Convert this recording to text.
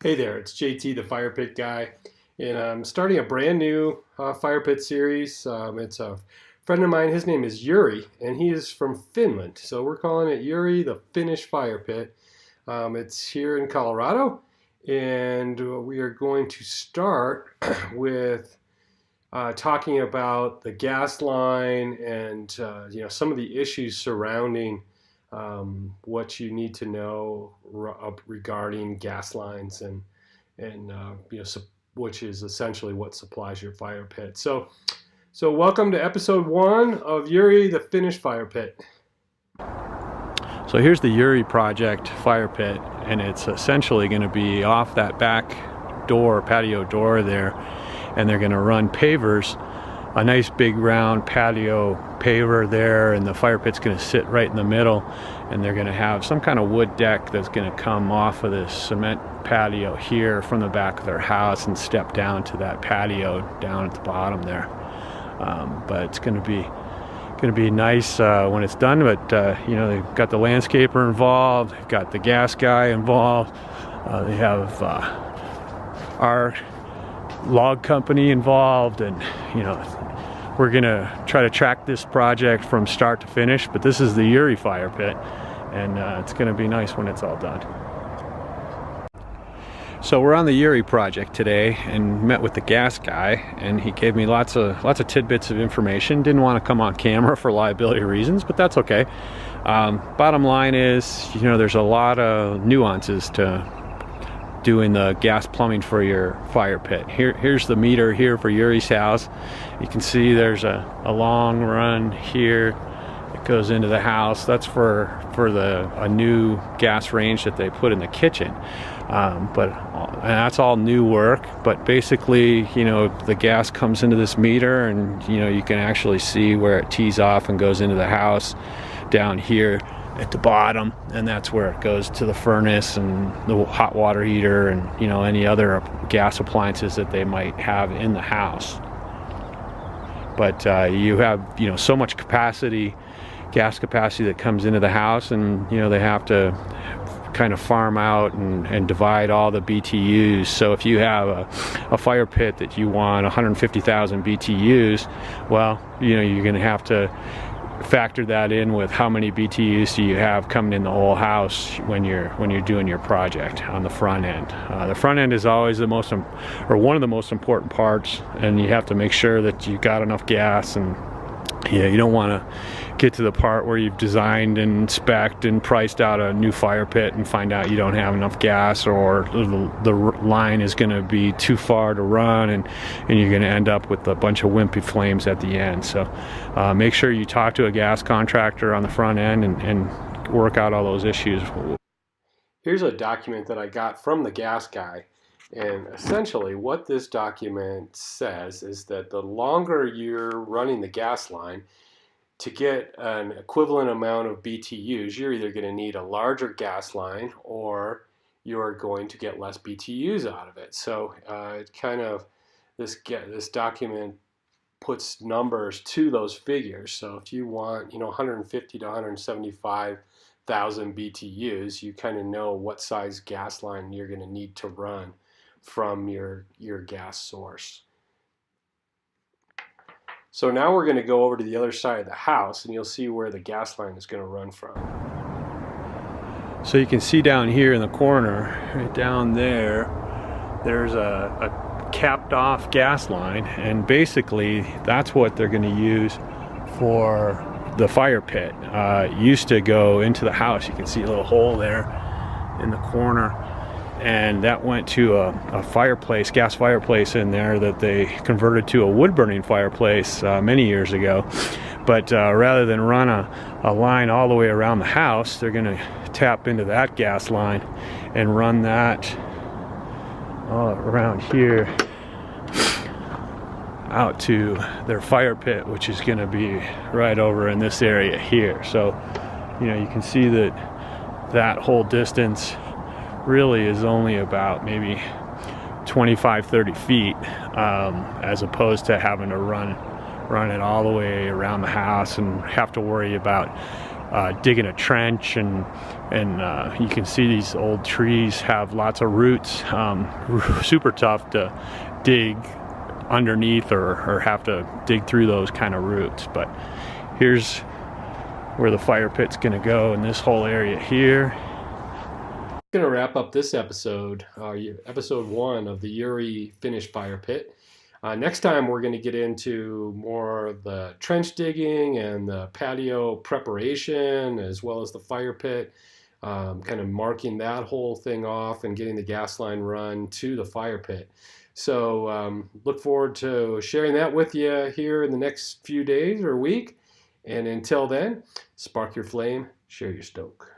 Hey there, it's JT, the Fire Pit guy, and I'm starting a brand new Fire Pit series. It's a friend of mine, his name is Yuri, and he is from Finland. So we're calling it Yuri, the Finnish Fire Pit. It's here in Colorado, and we are going to start with talking about the gas line and some of the issues surrounding what you need to know regarding gas lines and which is essentially what supplies your fire pit. So welcome to episode 1 of Yuri, the Finnish Fire Pit. So here's the Yuri project fire pit, and it's essentially going to be off that back door, patio door there, and they're going to run pavers, a nice big round patio paver there, and the fire pit's going to sit right in the middle, and they're going to have some kind of wood deck that's going to come off of this cement patio here from the back of their house and step down to that patio down at the bottom there. But it's going to be nice when it's done. But they've got the landscaper involved, they've got the gas guy involved, they have our log company involved, and we're gonna try to track this project from start to finish. But this is the Yuri fire pit, and it's gonna be nice when it's all done. So we're on the Yuri project today and met with the gas guy, and he gave me lots of tidbits of information. Didn't want to come on camera for liability reasons, but that's okay. Bottom line is, there's a lot of nuances to doing the gas plumbing for your fire pit. Here's the meter here for Yuri's house. You can see there's a long run here that goes into the house. That's for a new gas range that they put in the kitchen. And that's all new work, but basically, the gas comes into this meter, and you can actually see where it tees off and goes into the house down here at the bottom, and that's where it goes to the furnace and the hot water heater and any other gas appliances that they might have in the house. But you have so much capacity, gas capacity, that comes into the house, and they have to kind of farm out and divide all the BTUs. So if you have a fire pit that you want 150,000 BTUs, well, you're going to have to factor that in with how many BTUs do you have coming in the whole house when you're doing your project on the front end. The front end is always one of the most important parts, and you have to make sure that you got enough gas, and you don't want to get to the part where you've designed and spec'd and priced out a new fire pit and find out you don't have enough gas, or the line is going to be too far to run, and you're going to end up with a bunch of wimpy flames at the end. So make sure you talk to a gas contractor on the front end and work out all those issues. Here's a document that I got from the gas guy, and essentially what this document says is that the longer you're running the gas line, to get an equivalent amount of BTUs, you're either going to need a larger gas line, or you're going to get less BTUs out of it. So this document puts numbers to those figures. So if you want 150 to 175,000 BTUs, you kind of know what size gas line you're going to need to run from your gas source. So now we're going to go over to the other side of the house, and you'll see where the gas line is going to run from. So you can see down here in the corner, right down there, there's a capped off gas line, and basically that's what they're going to use for the fire pit. It used to go into the house. You can see a little hole there in the corner, and that went to a fireplace, gas fireplace in there that they converted to a wood-burning fireplace many years ago. But rather than run a line all the way around the house, they're going to tap into that gas line and run that all around here out to their fire pit, which is going to be right over in this area here. So you can see that whole distance really is only about maybe 25-30 feet, as opposed to having to run it all the way around the house and have to worry about digging a trench, and you can see these old trees have lots of roots. Super tough to dig underneath or have to dig through those kind of roots. But here's where the fire pit's going to go in this whole area here. Going to wrap up this episode, episode 1 of the Uri Finnish fire pit. Next time we're going to get into more of the trench digging and the patio preparation, as well as the fire pit, kind of marking that whole thing off and getting the gas line run to the fire pit. So look forward to sharing that with you here in the next few days or week. And until then, spark your flame, share your stoke.